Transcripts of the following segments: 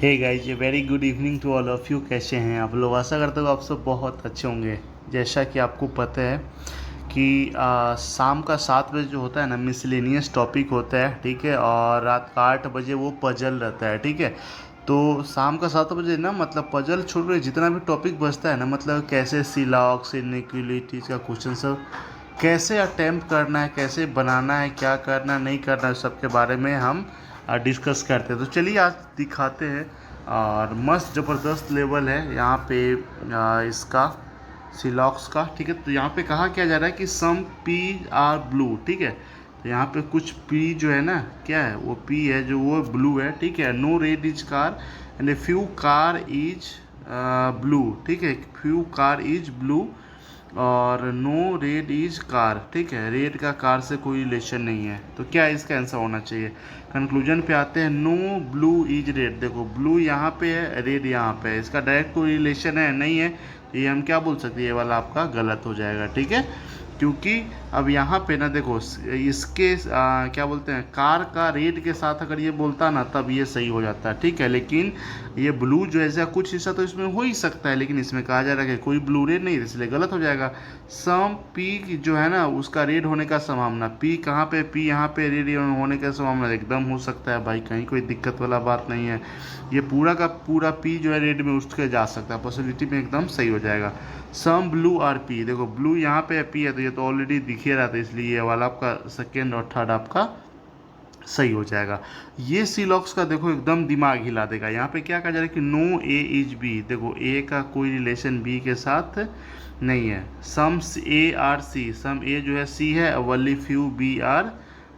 हे guys, ये very good evening to all of you. कैसे हैं आप लोग? आशा करते हो आप सब बहुत अच्छे होंगे। जैसा कि आपको पता है कि शाम का 7 बजे जो होता है ना, मिसलेनियस टॉपिक होता है, ठीक है। और रात का 8 बजे वो पजल रहता है, ठीक है। तो शाम का 7 बजे ना, मतलब पजल छोड़ कर जितना भी टॉपिक बचता है ना, मतलब कैसे सिलॉक्स इनइक्वालिटीज़ का क्वेश्चन सब कैसे अटेम्प्ट करना है, कैसे बनाना है, क्या करना नहीं करना है, सबके बारे में हम डिस्कस करते हैं। तो चलिए आज दिखाते हैं। और मस्त ज़बरदस्त लेवल है यहाँ पे इसका सिलॉक्स का, ठीक है। तो यहाँ पे कहा क्या जा रहा है कि सम पी आर ब्लू, ठीक है। तो यहाँ पे कुछ पी जो है ना, क्या है वो पी है जो वो ब्लू है, ठीक है। No red is car and a few car is blue, ठीक है। फ्यू कार इज ब्लू और नो रेड इज कार, ठीक है। रेड का कार से कोई रिलेशन नहीं है, तो क्या इसका आंसर होना चाहिए? कंक्लूजन पे आते हैं। नो ब्लू इज रेड, देखो ब्लू यहाँ पे है, रेड यहाँ पे है, इसका डायरेक्ट कोई रिलेशन है नहीं है, तो ये हम क्या बोल सकते हैं? ये वाला आपका गलत हो जाएगा, ठीक है। क्योंकि अब यहाँ पे ना देखो, इसके क्या बोलते हैं, कार का रेड के साथ अगर ये बोलता ना, तब ये सही हो जाता है, ठीक है। लेकिन ये ब्लू जो ऐसा कुछ हिस्सा तो इसमें हो ही सकता है, लेकिन इसमें कहा जा रहा है कि कोई ब्लू रेड नहीं, इसलिए गलत हो जाएगा। सम पी जो है ना, उसका रेड होने का संभावना, पी कहाँ पे, पी यहाँ पे रेड होने का संभावना एकदम हो सकता है भाई, कहीं कोई दिक्कत वाला बात नहीं है। ये पूरा का पूरा पी जो है रेड में उठ के जा सकता है, पॉसिबिलिटी में एकदम सही हो जाएगा। सम ब्लू आर पी, देखो ब्लू यहाँ पे पी है, तो ये तो ऑलरेडी दिख ही रहा था, इसलिए ये वाला आपका सेकेंड और थर्ड आपका सही हो जाएगा। ये सीलॉक्स का देखो एकदम दिमाग हिला देगा। यहाँ पे क्या कहा जा रहा है कि नो ए इज बी, देखो ए का कोई रिलेशन बी के साथ नहीं है। सम ए आर सी, सम ए जो है सी है, वली फ्यू बी आर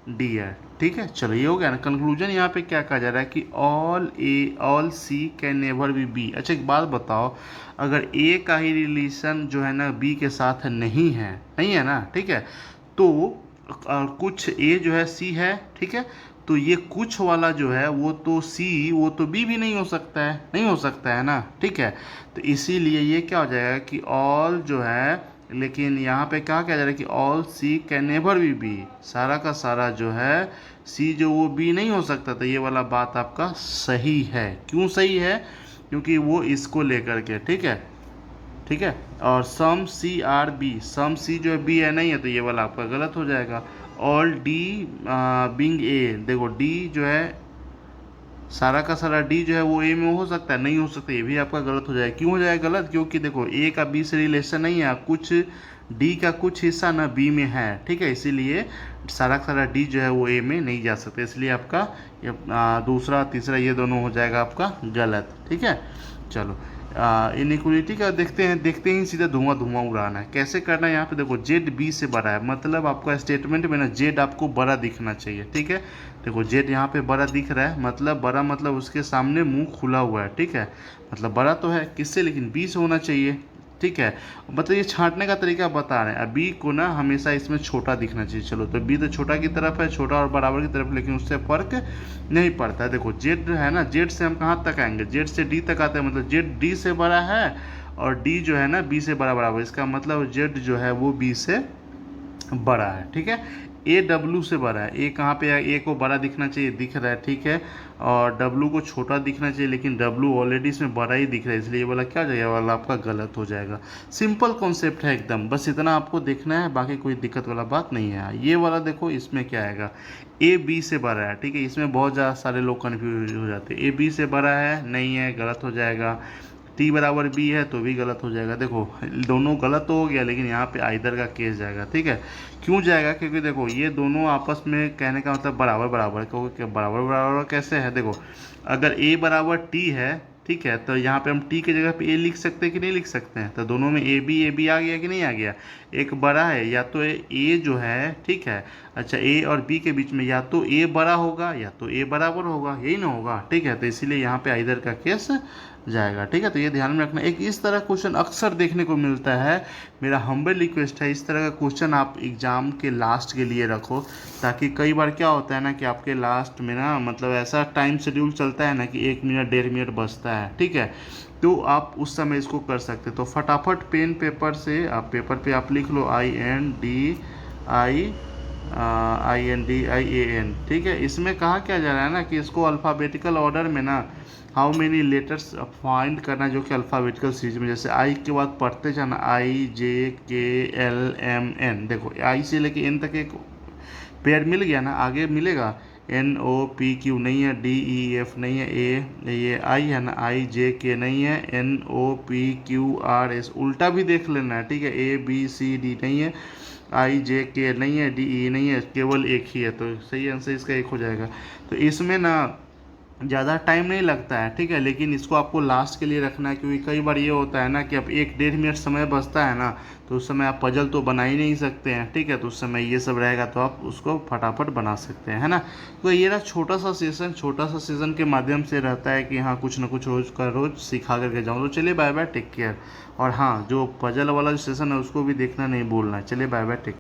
डी है, ठीक है। चलो ये हो गया ना। कंक्लूजन यहाँ पे क्या कहा जा रहा है कि all C can never be B. अच्छा एक बात बताओ, अगर ए का ही रिलेशन जो है ना बी के साथ नहीं है ना, ठीक है, तो कुछ ए जो है सी है, ठीक है। तो ये कुछ वाला जो है वो तो सी, वो तो बी भी नहीं हो सकता है, नहीं हो सकता है ना, ठीक है। तो इसीलिए ये क्या हो जाएगा कि ऑल जो है, लेकिन यहाँ पे क्या कहा जा रहा है कि all C can never be B, सारा का सारा जो है सी जो वो बी नहीं हो सकता। तो ये वाला बात आपका सही है। क्यों सही है? क्योंकि वो इसको लेकर के, ठीक है, ठीक है। और सम सी आर बी, सम सी जो है बी है नहीं है, तो ये वाला आपका गलत हो जाएगा। ऑल डी बिंग ए, देखो डी जो है, सारा का सारा डी जो है वो ए में हो सकता है, नहीं हो सकता, ये भी आपका गलत हो जाएगा। क्यों हो जाएगा गलत? क्योंकि देखो ए का बी से रिलेशन नहीं है, कुछ डी का कुछ हिस्सा ना बी में है, ठीक है। इसीलिए सारा का सारा डी जो है वो ए में नहीं जा सकता, इसलिए आपका ये दूसरा तीसरा ये दोनों हो जाएगा आपका गलत, ठीक है। चलो इनइक्वलिटी का देखते ही सीधा धुआं धुआं उड़ाना है। कैसे करना है? यहाँ पे देखो जेड बी से बड़ा है, मतलब आपका स्टेटमेंट में ना जेड आपको बड़ा दिखना चाहिए, ठीक है। देखो जेड यहाँ पे बड़ा दिख रहा है, मतलब बड़ा मतलब उसके सामने मुंह खुला हुआ है, ठीक है। मतलब बड़ा तो है किससे, लेकिन बी से होना चाहिए, ठीक है। मतलब ये छांटने का तरीका बता रहे हैं। बी को ना हमेशा इसमें छोटा दिखना चाहिए। चलो तो बी तो छोटा की तरफ है, छोटा और बराबर की तरफ, लेकिन उससे फर्क नहीं पड़ता है। देखो जेड है ना, जेड से हम कहाँ तक आएंगे? जेड से डी तक आते हैं, मतलब जेड डी से बड़ा है और डी जो है ना बी से बराबर। इसका मतलब जेड जो है वो बी से बड़ा है, ठीक है। ए डब्लू से बड़ा है, ए कहाँ पे है? ए को बड़ा दिखना चाहिए, दिख रहा है, ठीक है। और डब्लू को छोटा दिखना चाहिए, लेकिन डब्लू ऑलरेडी इसमें बड़ा ही दिख रहा है, इसलिए ये वाला क्या हो जाएगा? वाला आपका गलत हो जाएगा। सिंपल कॉन्सेप्ट है एकदम, बस इतना आपको देखना है, बाकी कोई दिक्कत वाला बात नहीं है। ये वाला देखो, इसमें क्या आएगा? ए बी से बड़ा है, ठीक है। इसमें बहुत ज़्यादा सारे लोग कन्फ्यूज हो जाते हैं। ए बी से बड़ा है, नहीं है, गलत हो जाएगा। टी बराबर बी है तो भी गलत हो जाएगा। देखो दोनों गलत तो हो गया, लेकिन यहाँ पे आइदर का केस जाएगा, ठीक है। क्यों जाएगा? क्योंकि देखो ये दोनों आपस में कहने का मतलब बराबर बराबर, क्योंकि बराबर बराबर कैसे है? देखो अगर ए बराबर टी है, ठीक है, तो यहाँ पे हम टी की जगह पे ए लिख सकते हैं कि नहीं लिख सकते हैं? तो दोनों में ए बी आ गया कि नहीं आ गया? एक बड़ा है, या तो ए जो है, ठीक है। अच्छा ए और बी के बीच में या तो ए बड़ा होगा या तो ए बराबर होगा, यही ना होगा, ठीक है। तो इसीलिए यहाँ पे आइदर का केस जाएगा, ठीक है। तो ये ध्यान में रखना। एक इस तरह क्वेश्चन अक्सर देखने को मिलता है, मेरा हम्बल रिक्वेस्ट है इस तरह का क्वेश्चन आप एग्ज़ाम के लास्ट के लिए रखो, ताकि कई बार क्या होता है ना कि आपके लास्ट में ना, मतलब ऐसा टाइम शेड्यूल चलता है ना कि 1 मिनट 1.5 मिनट बचता है, ठीक है। तो आप उस समय इसको कर सकते। तो फटाफट पेन पेपर से आप पेपर पे आप लिख लो INDI INDIAN, ठीक है। इसमें कहा क्या जा रहा है ना कि इसको अल्फ़ाबेटिकल ऑर्डर में ना हाउ मेनी लेटर्स फाइंड करना, जो कि अल्फ़ाबेटिकल सीरीज में, जैसे आई के बाद पढ़ते जाना IJKLMN। देखो आई से लेके एन तक एक पेयर मिल गया ना, आगे मिलेगा NOPQ नहीं है, DEF नहीं है, ये आई है ना, IJK नहीं है, NOPQRS उल्टा भी देख लेना है, ठीक है। ABCD नहीं है, IJK नहीं है, DE नहीं है, केवल एक ही है, तो सही आंसर इसका एक हो जाएगा। तो इसमें ना ज़्यादा टाइम नहीं लगता है, ठीक है, लेकिन इसको आपको लास्ट के लिए रखना है, क्योंकि कई बार ये होता है ना कि अब 1-1.5 मिनट समय बचता है ना, तो उस समय आप पजल तो बना ही नहीं सकते हैं, ठीक है। तो उस समय ये सब रहेगा तो आप उसको फटाफट बना सकते हैं, है ना। तो ये ना छोटा सा सेशन के माध्यम से रहता है कि हाँ कुछ ना कुछ रोज़ का रोज़ सिखा करके जाऊँ। तो चलिए बाय बाय, टेक केयर। और हाँ, जो पजल वाला जो सेशन है उसको भी देखना नहीं भूलना है। चलिए बाय बाय, टेक